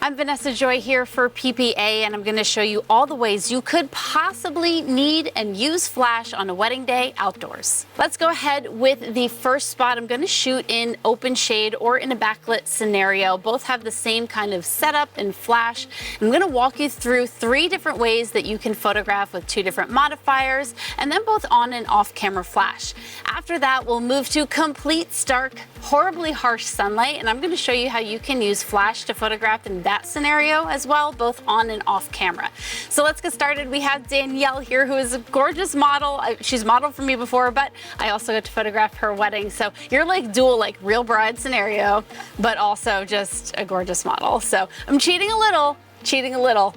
I'm Vanessa Joy here for PPA, and I'm going to show you all the ways you could possibly need and use flash on a wedding day outdoors. Let's go ahead with the first spot. I'm going to shoot in open shade or in a backlit scenario. Both have the same kind of setup and flash. I'm going to walk you through 3 different ways that you can photograph with 2 different modifiers, and then both on and off camera flash. After that, we'll move to complete stark, horribly harsh sunlight, and I'm going to show you how you can use flash to photograph in that scenario as well, both on and off camera. So let's get started. We have Danielle here, who is a gorgeous model. She's modeled for me before, but I also got to photograph her wedding. So you're like dual, like real bride scenario, but also just a gorgeous model. So I'm cheating a little.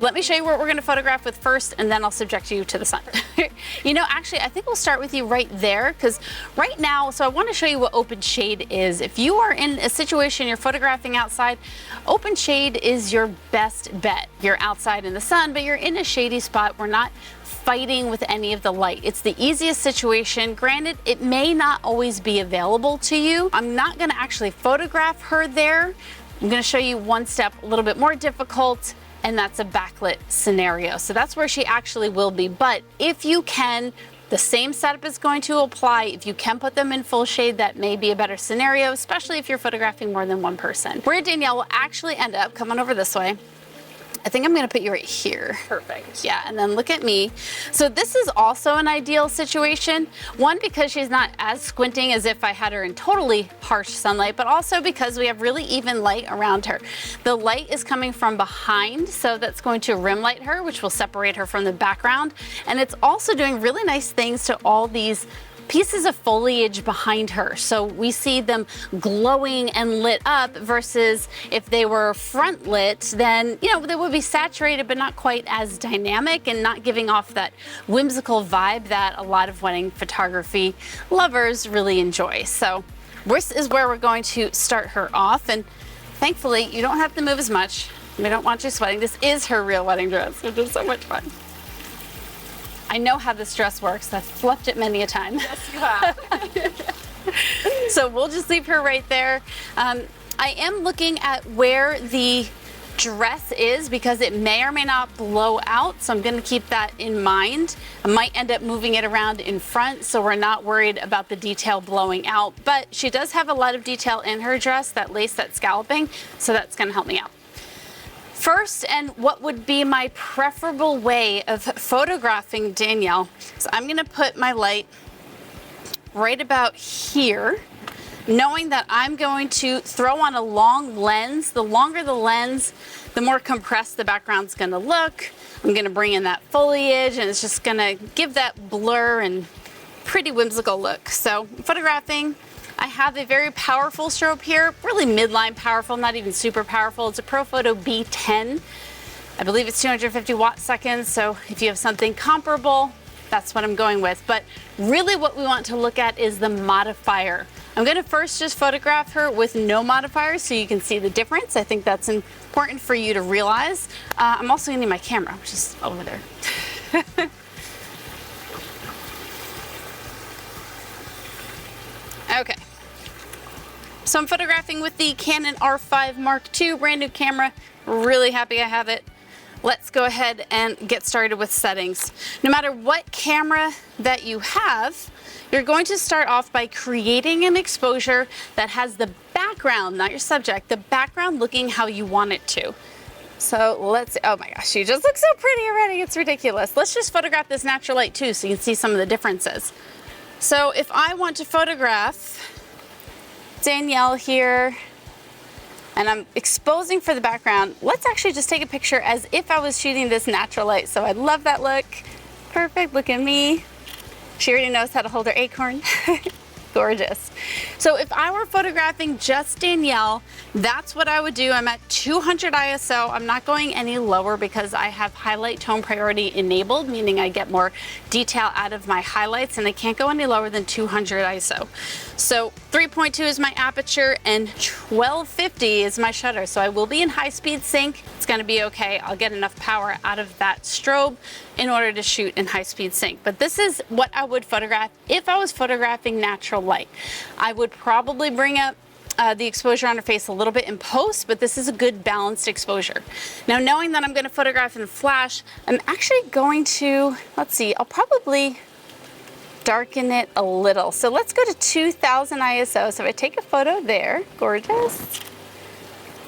Let me show you what we're going to photograph with first, and then I'll subject you to the sun. You know, actually, I think we'll start with you right there, because right now, so I want to show you what open shade is. If you are in a situation you're photographing outside, open shade is your best bet. You're outside in the sun, but you're in a shady spot. We're not fighting with any of the light. It's the easiest situation. Granted, it may not always be available to you. I'm not going to actually photograph her there. I'm going to show you one step a little bit more difficult, and that's a backlit scenario. So that's where she actually will be. But if you can, the same setup is going to apply. If you can put them in full shade, that may be a better scenario, especially if you're photographing more than one person. Where Danielle will actually end up, come on over this way. I think I'm gonna put you right here. Perfect. Yeah, and then look at me. So this is also an ideal situation. One, because she's not as squinting as if I had her in totally harsh sunlight, but also because we have really even light around her. The light is coming from behind, so that's going to rim light her, which will separate her from the background. And it's also doing really nice things to all these pieces of foliage behind her. So we see them glowing and lit up, versus if they were front lit, then, you know, they would be saturated but not quite as dynamic and not giving off that whimsical vibe that a lot of wedding photography lovers really enjoy. So this is where we're going to start her off, and thankfully you don't have to move as much. We don't want you sweating. This is her real wedding dress, which is so much fun. I know how this dress works. I've fluffed it many a time. Yes, you have. So we'll just leave her right there. I am looking at where the dress is, because it may or may not blow out. So I'm going to keep that in mind. I might end up moving it around in front, so we're not worried about the detail blowing out. But she does have a lot of detail in her dress, that lace, that scalloping. So that's going to help me out. First, and what would be my preferable way of photographing Danielle, so I'm going to put my light right about here, knowing that I'm going to throw on a long lens. The longer the lens, the more compressed the background's going to look. I'm going to bring in that foliage, and it's just going to give that blur and pretty whimsical look. So photographing, I have a very powerful strobe here, really midline powerful, not even super powerful. It's a Profoto B10. I believe it's 250 watt seconds, so if you have something comparable, that's what I'm going with. But really what we want to look at is the modifier. I'm going to first just photograph her with no modifiers so you can see the difference. I think that's important for you to realize. I'm also going to need my camera, which is over there. Okay, so I'm photographing with the Canon R5 Mark II, brand new camera. Really happy I have it. Let's go ahead and get started with settings. No matter what camera that you have, you're going to start off by creating an exposure that has the background, not your subject, the background looking how you want it to. So let's, oh my gosh, she just looks so pretty already, it's ridiculous. Let's just photograph this natural light too, so you can see some of the differences. So if I want to photograph Danielle here, and I'm exposing for the background, let's actually just take a picture as if I was shooting this natural light. So I love that look. Perfect, look at me. She already knows how to hold her acorn. Gorgeous. So if I were photographing just Danielle, that's what I would do. I'm at 200 ISO. I'm not going any lower because I have highlight tone priority enabled, meaning I get more detail out of my highlights, and I can't go any lower than 200 ISO. So 3.2 is my aperture and 1250 is my shutter. So I will be in high speed sync. It's gonna be okay. I'll get enough power out of that strobe in order to shoot in high speed sync. But this is what I would photograph if I was photographing natural light. I would probably bring up the exposure on her face a little bit in post, but this is a good balanced exposure. Now, knowing that I'm going to photograph in flash, I'm actually going to, let's see, I'll probably darken it a little. So let's go to 2000 ISO. So if I take a photo there, gorgeous.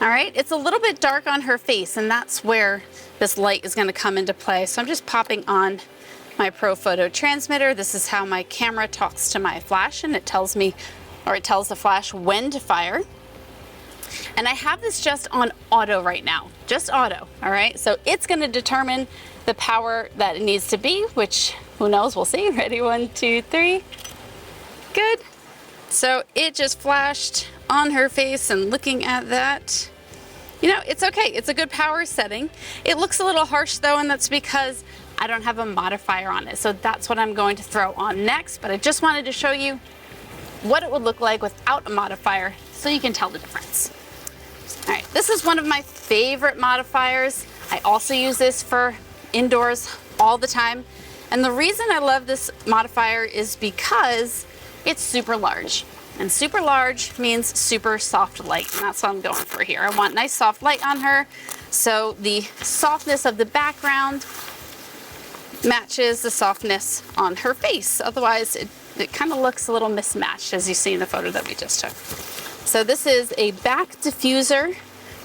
All right, it's a little bit dark on her face, and that's where this light is going to come into play. So I'm just popping on my Pro Photo transmitter. This is how my camera talks to my flash, and it tells me, or it tells the flash when to fire. And I have this just on auto right now, just auto, all right? So it's gonna determine the power that it needs to be, which, who knows, we'll see. Ready, 1, 2, 3. Good. So it just flashed on her face, and looking at that, you know, it's okay. It's a good power setting. It looks a little harsh though, and that's because I don't have a modifier on it. So that's what I'm going to throw on next, but I just wanted to show you what it would look like without a modifier so you can tell the difference. All right, this is one of my favorite modifiers. I also use this for indoors all the time. And the reason I love this modifier is because it's super large. And super large means super soft light, and that's what I'm going for here. I want nice soft light on her, so the softness of the background matches the softness on her face. Otherwise, it kind of looks a little mismatched, as you see in the photo that we just took. So this is a back diffuser.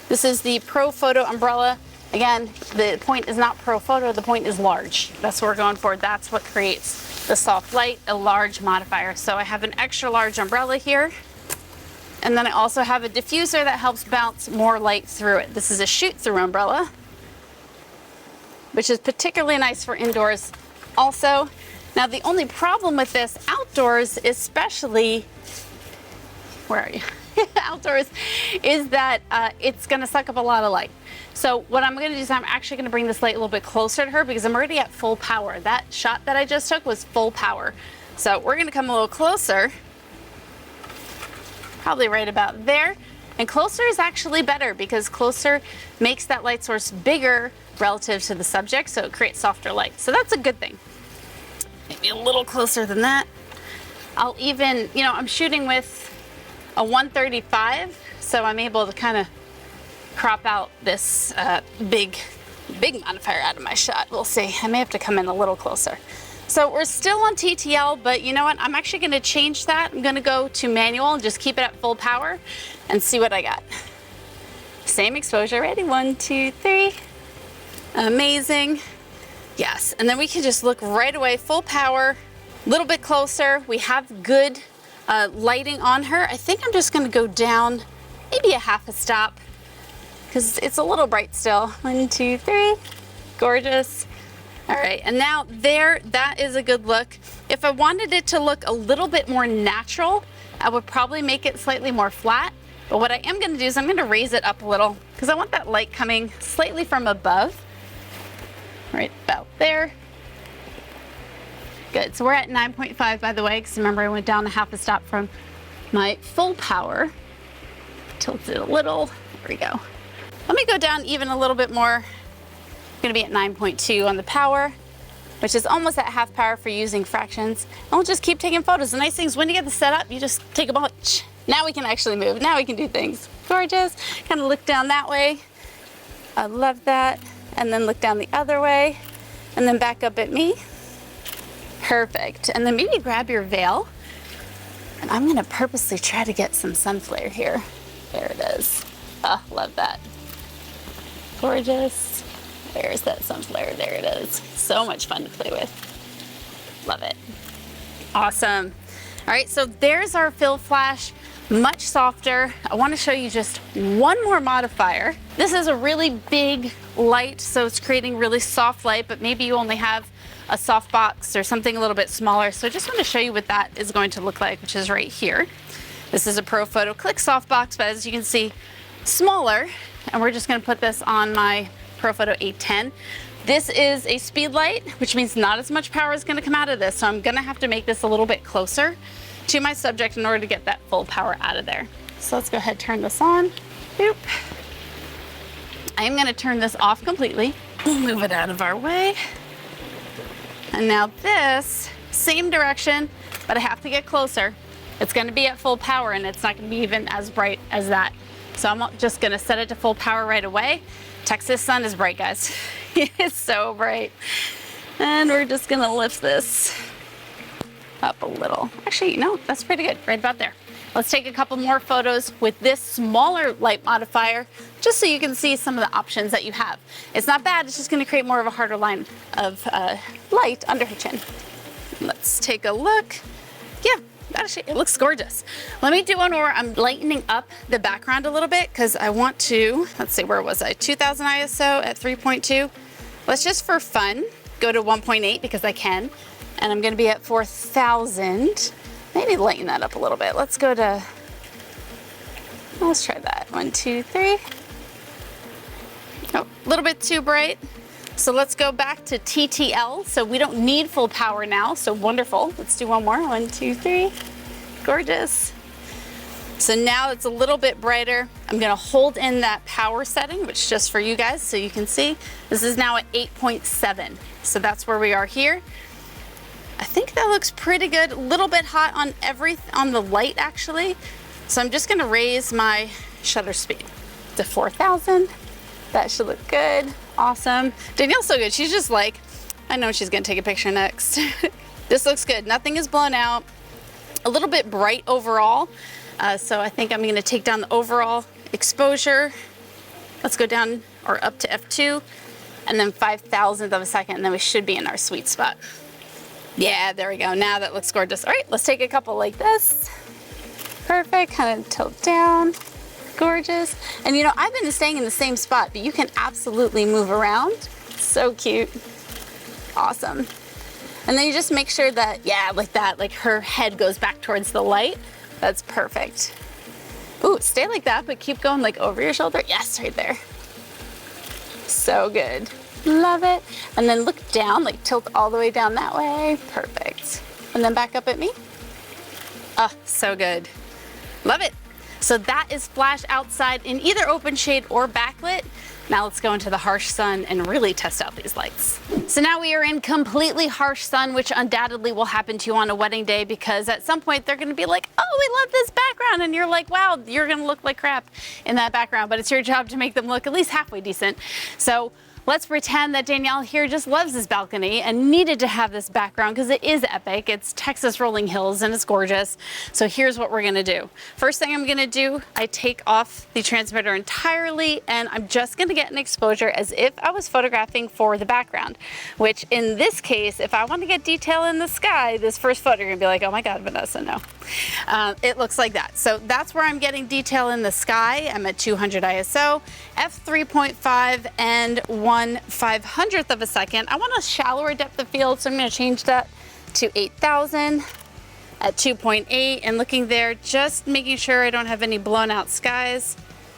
This is the Pro Photo umbrella. Again, the point is not Pro Photo, the point is large. That's what we're going for. That's what creates the soft light, a large modifier. So I have an extra large umbrella here. And then I also have a diffuser that helps bounce more light through it. This is a shoot-through umbrella, which is particularly nice for indoors also. Now, the only problem with this outdoors, especially, where are you? Outdoors, is that it's gonna suck up a lot of light. So what I'm gonna do is I'm actually gonna bring this light a little bit closer to her because I'm already at full power. That shot that I just took was full power. So we're gonna come a little closer, probably right about there. And closer is actually better because closer makes that light source bigger relative to the subject, so it creates softer light. So that's a good thing. Maybe a little closer than that. I'll even, you know, I'm shooting with a 135, so I'm able to kind of crop out this big modifier out of my shot. We'll see. I may have to come in a little closer. So we're still on TTL, but you know what? I'm actually going to change that. I'm going to go to manual and just keep it at full power and see what I got. Same exposure. Ready? 1, 2, 3. Amazing. Yes, and then we can just look right away, full power, a little bit closer. We have good lighting on her. I think I'm just gonna go down maybe a half a stop because it's a little bright still. 1, 2, 3, gorgeous. All right, and now there, that is a good look. If I wanted it to look a little bit more natural, I would probably make it slightly more flat. But what I am gonna do is I'm gonna raise it up a little because I want that light coming slightly from above. Right about there. Good, so we're at 9.5 by the way, because remember I went down a half a stop from my full power. Tilt it a little, there we go. Let me go down even a little bit more. I'm gonna be at 9.2 on the power, which is almost at half power for using fractions. And we'll just keep taking photos. The nice thing is when you get the setup, you just take a bunch. Now we can actually move, now we can do things. Gorgeous, kind of look down that way. I love that. And then look down the other way, and then back up at me. Perfect. And then maybe grab your veil. And I'm gonna purposely try to get some sun flare here. There it is. Oh, love that. Gorgeous. There's that sun flare, there it is. So much fun to play with. Love it. Awesome. All right, so there's our fill flash. Much softer. I want to show you just one more modifier. This is a really big light, so it's creating really soft light, but maybe you only have a soft box or something a little bit smaller. So I just want to show you what that is going to look like, which is right here. This is a Pro Photo Click softbox, but as you can see, smaller. And we're just going to put this on my Pro Photo 810. This is a speed light, which means not as much power is going to come out of this. So I'm going to have to make this a little bit closer to my subject in order to get that full power out of there. So let's go ahead and turn this on. Boop. I am gonna turn this off completely. Move it out of our way. And now this, same direction, but I have to get closer. It's gonna be at full power and it's not gonna be even as bright as that. So I'm just gonna set it to full power right away. Texas sun is bright, guys. It's so bright. And we're just gonna lift this up a little. Actually, no, that's pretty good, right about there. Let's take a couple more photos with this smaller light modifier, just so you can see some of the options that you have. It's not bad, it's just gonna create more of a harder line of light under her chin. Let's take a look. Yeah, actually, it looks gorgeous. Let me do one where I'm lightening up the background a little bit, because I want to, let's see, where was I? 2000 ISO at 3.2. Let's just for fun, go to 1.8 because I can. And I'm gonna be at 4000. Maybe lighten that up a little bit. Let's go to, let's try that. 1, 2, 3. Oh, a little bit too bright. So let's go back to TTL. So we don't need full power now, so wonderful. Let's do one more. 1, 2, 3. Gorgeous. So now it's a little bit brighter. I'm gonna hold in that power setting, which is just for you guys so you can see. This is now at 8.7. So that's where we are here. I think that looks pretty good. A little bit hot on the light actually. So I'm just gonna raise my shutter speed to 4000. That should look good. Awesome. Danielle's so good. She's just like, I know she's gonna take a picture next. This looks good. Nothing is blown out. A little bit bright overall. So I think I'm gonna take down the overall exposure. Let's go down or up to F2 and then 5,000th of a second, and then we should be in our sweet spot. Yeah, there we go. Now that looks gorgeous. All right, let's take a couple like this. Perfect, kind of tilt down. Gorgeous. And you know, I've been staying in the same spot, but you can absolutely move around. So cute. Awesome. And then you just make sure that, yeah, like that, like her head goes back towards the light. That's perfect. Ooh, stay like that, but keep going like over your shoulder. Yes, right there. So good. Love it. And then look down, like tilt all the way down that way. Perfect. And then back up at me. Oh, so good. Love it. So that is flash outside in either open shade or backlit. Now let's go into the harsh sun and really test out these lights. So now we are in completely harsh sun, which undoubtedly will happen to you on a wedding day, because at some point they're gonna be like, oh, we love this background. And you're like, wow, you're gonna look like crap in that background, but it's your job to make them look at least halfway decent. So let's pretend that Danielle here just loves this balcony and needed to have this background because it is epic. It's Texas rolling hills and it's gorgeous. So here's what we're gonna do. First thing I'm gonna do, I take off the transmitter entirely and I'm just gonna get an exposure as if I was photographing for the background, which in this case, if I want to get detail in the sky, this first photo, you're gonna be like, oh my God, Vanessa, no. It looks like that. So that's where I'm getting detail in the sky. I'm at 200 ISO, f3.5 and 1/500th of a second. I want a shallower depth of field, so I'm going to change that to 8,000 at 2.8 and looking there, just making sure I don't have any blown out skies,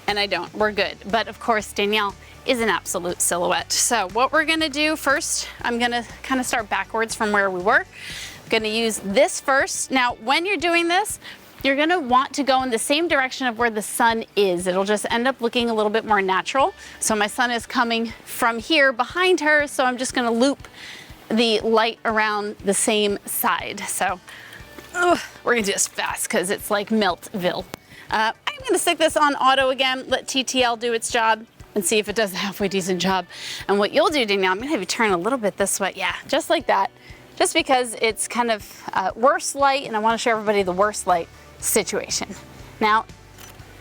and I don't. We're good. But of course, Danielle is an absolute silhouette. So what we're going to do first, I'm going to kind of start backwards from where we were. I'm going to use this first. Now, when you're doing this, you're gonna want to go in the same direction of where the sun is. It'll just end up looking a little bit more natural. So my sun is coming from here behind her, so I'm just gonna loop the light around the same side. So we're gonna do this fast because it's like Meltville. I'm gonna stick this on auto again, let TTL do its job and see if it does a halfway decent job. And what you'll do now, I'm gonna have you turn a little bit this way. Yeah, just like that. Just because it's kind of worse light and I wanna show everybody the worst light situation. Now,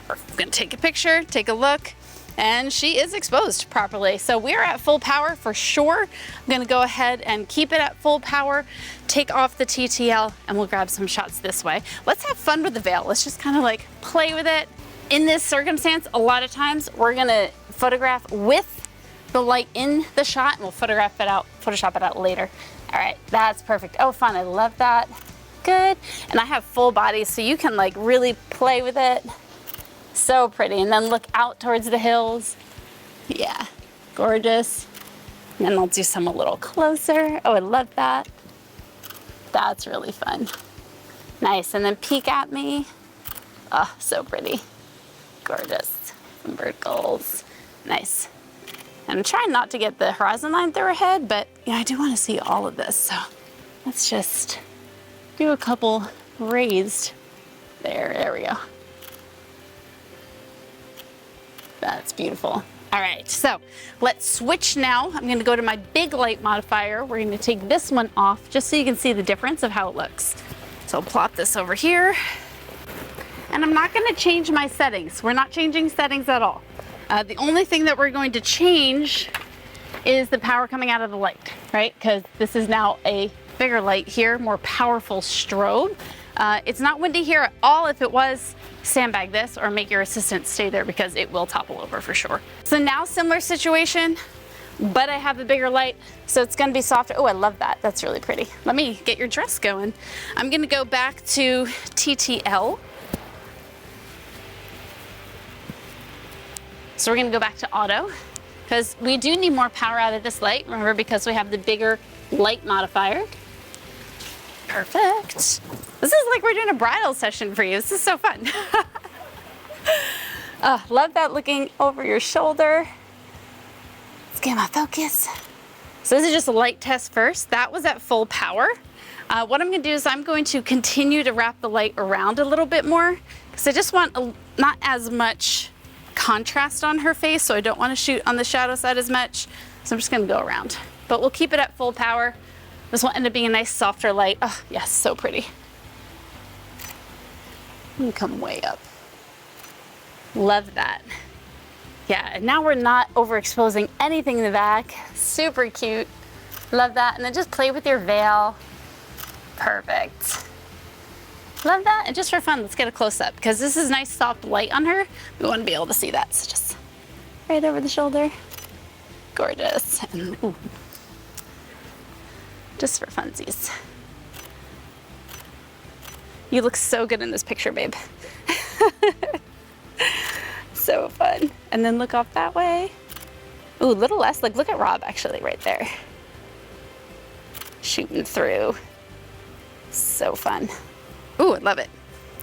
we're gonna take a picture, take a look, and she is exposed properly. So we're at full power for sure. I'm gonna go ahead and keep it at full power, take off the TTL, and we'll grab some shots this way. Let's have fun with the veil. Let's just kind of like play with it. In this circumstance, a lot of times we're gonna photograph with the light in the shot and we'll Photoshop it out later. All right, that's perfect. Oh, fun, I love that. Good. And I have full body, so you can like really play with it. So pretty. And then look out towards the hills. Yeah, gorgeous. And then I'll do some a little closer. Oh, I love that. That's really fun. Nice. And then peek at me. Oh, so pretty. Gorgeous. Some verticals. Nice. And I'm trying not to get the horizon line through her head, but yeah, I do want to see all of this. So let's just do a couple raised There we go. That's beautiful. All right, so let's switch now. I'm gonna go to my big light modifier. We're gonna take this one off just so you can see the difference of how it looks. So I'll plop this over here. And I'm not gonna change my settings. We're not changing settings at all. The only thing that we're going to change is the power coming out of the light, right? Because this is now a bigger light here, more powerful strobe. It's not windy here at all. If it was, sandbag this or make your assistant stay there because it will topple over for sure. So now similar situation, but I have a bigger light, so it's gonna be softer. Oh, I love that. That's really pretty. Let me get your dress going. I'm gonna go back to TTL. So we're gonna go back to auto because we do need more power out of this light. Remember, because we have the bigger light modifier. Perfect. This is like we're doing a bridal session for you. This is so fun. Love that looking over your shoulder. Let's get my focus. So this is just a light test first. That was at full power. What I'm gonna do is I'm going to continue to wrap the light around a little bit more because I just want not as much contrast on her face, so I don't want to shoot on the shadow side as much. So I'm just gonna go around, but we'll keep it at full power. This will end up being a nice softer light. Oh, yes, so pretty. Let me come way up. Love that. Yeah, and now we're not overexposing anything in the back. Super cute. Love that. And then just play with your veil. Perfect. Love that. And just for fun, let's get a close up because this is nice soft light on her. We want to be able to see that. So just right over the shoulder. Gorgeous. And, ooh. Just for funsies. You look so good in this picture, babe. So fun. And then look off that way. Ooh, a little less. Like, look at Rob actually right there. Shooting through. So fun. Ooh, I love it.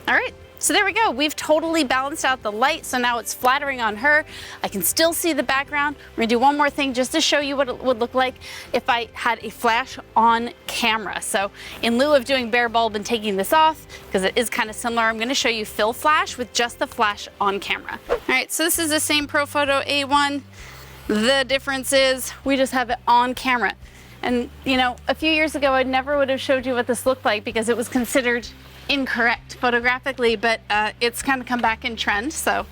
All right. So there we go. We've totally balanced out the light, so now it's flattering on her. I can still see the background. We're gonna do one more thing just to show you what it would look like if I had a flash on camera. So in lieu of doing bare bulb and taking this off, because it is kind of similar, I'm gonna show you fill flash with just the flash on camera. All right, so this is the same ProPhoto A1. The difference is we just have it on camera. And you know, a few years ago, I never would have showed you what this looked like because it was considered incorrect photographically, but it's kind of come back in trend, so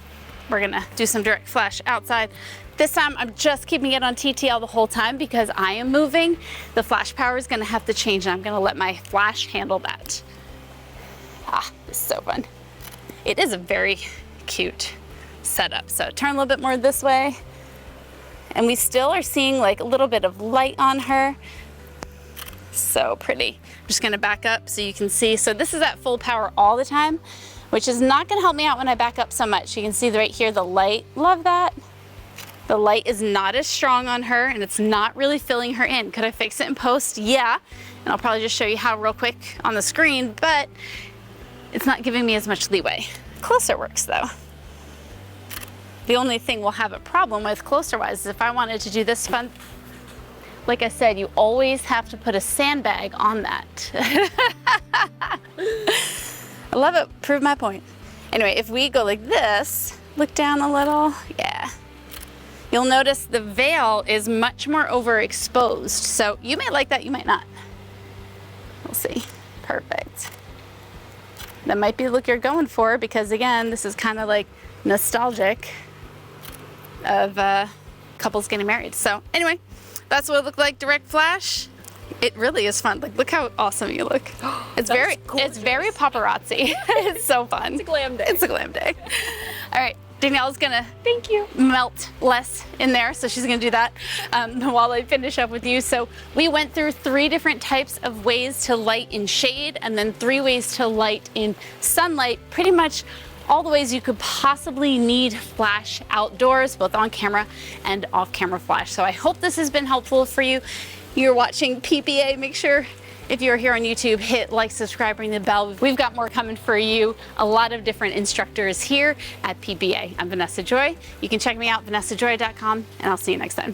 we're gonna do some direct flash outside. This time I'm just keeping it on TTL the whole time because I am moving. The flash power is gonna have to change and I'm gonna let my flash handle that. Ah, this is so fun. It is a very cute setup. So turn a little bit more this way. And we still are seeing like a little bit of light on her. So pretty. I'm just gonna back up so you can see. So this is at full power all the time, which is not gonna help me out when I back up so much. You can see right here the light. Love that. The light is not as strong on her and it's not really filling her in. Could I fix it in post? Yeah. And I'll probably just show you how real quick on the screen, but it's not giving me as much leeway. Closer works though. The only thing we'll have a problem with closer wise is if I wanted to do this fun. Like I said, you always have to put a sandbag on that. I love it, prove my point. Anyway, if we go like this, look down a little, yeah. You'll notice the veil is much more overexposed. So you may like that, you might not. We'll see, perfect. That might be the look you're going for because again, this is kind of like nostalgic of couples getting married. So anyway, that's what it looked like direct flash. It really is fun. Like, look how awesome you look. It's very paparazzi. It's so fun. It's a glam day. It's a glam day. All right, Danielle's gonna, thank you, melt less in there. So she's gonna do that while I finish up with you. So we went through 3 different types of ways to light in shade and then 3 ways to light in sunlight. Pretty much all the ways you could possibly need flash outdoors, both on camera and off camera flash. So I hope this has been helpful for you. You're watching PPA. Make sure if you're here on YouTube, hit like, subscribe, ring the bell. We've got more coming for you. A lot of different instructors here at PPA. I'm Vanessa Joy. You can check me out, vanessajoy.com, and I'll see you next time.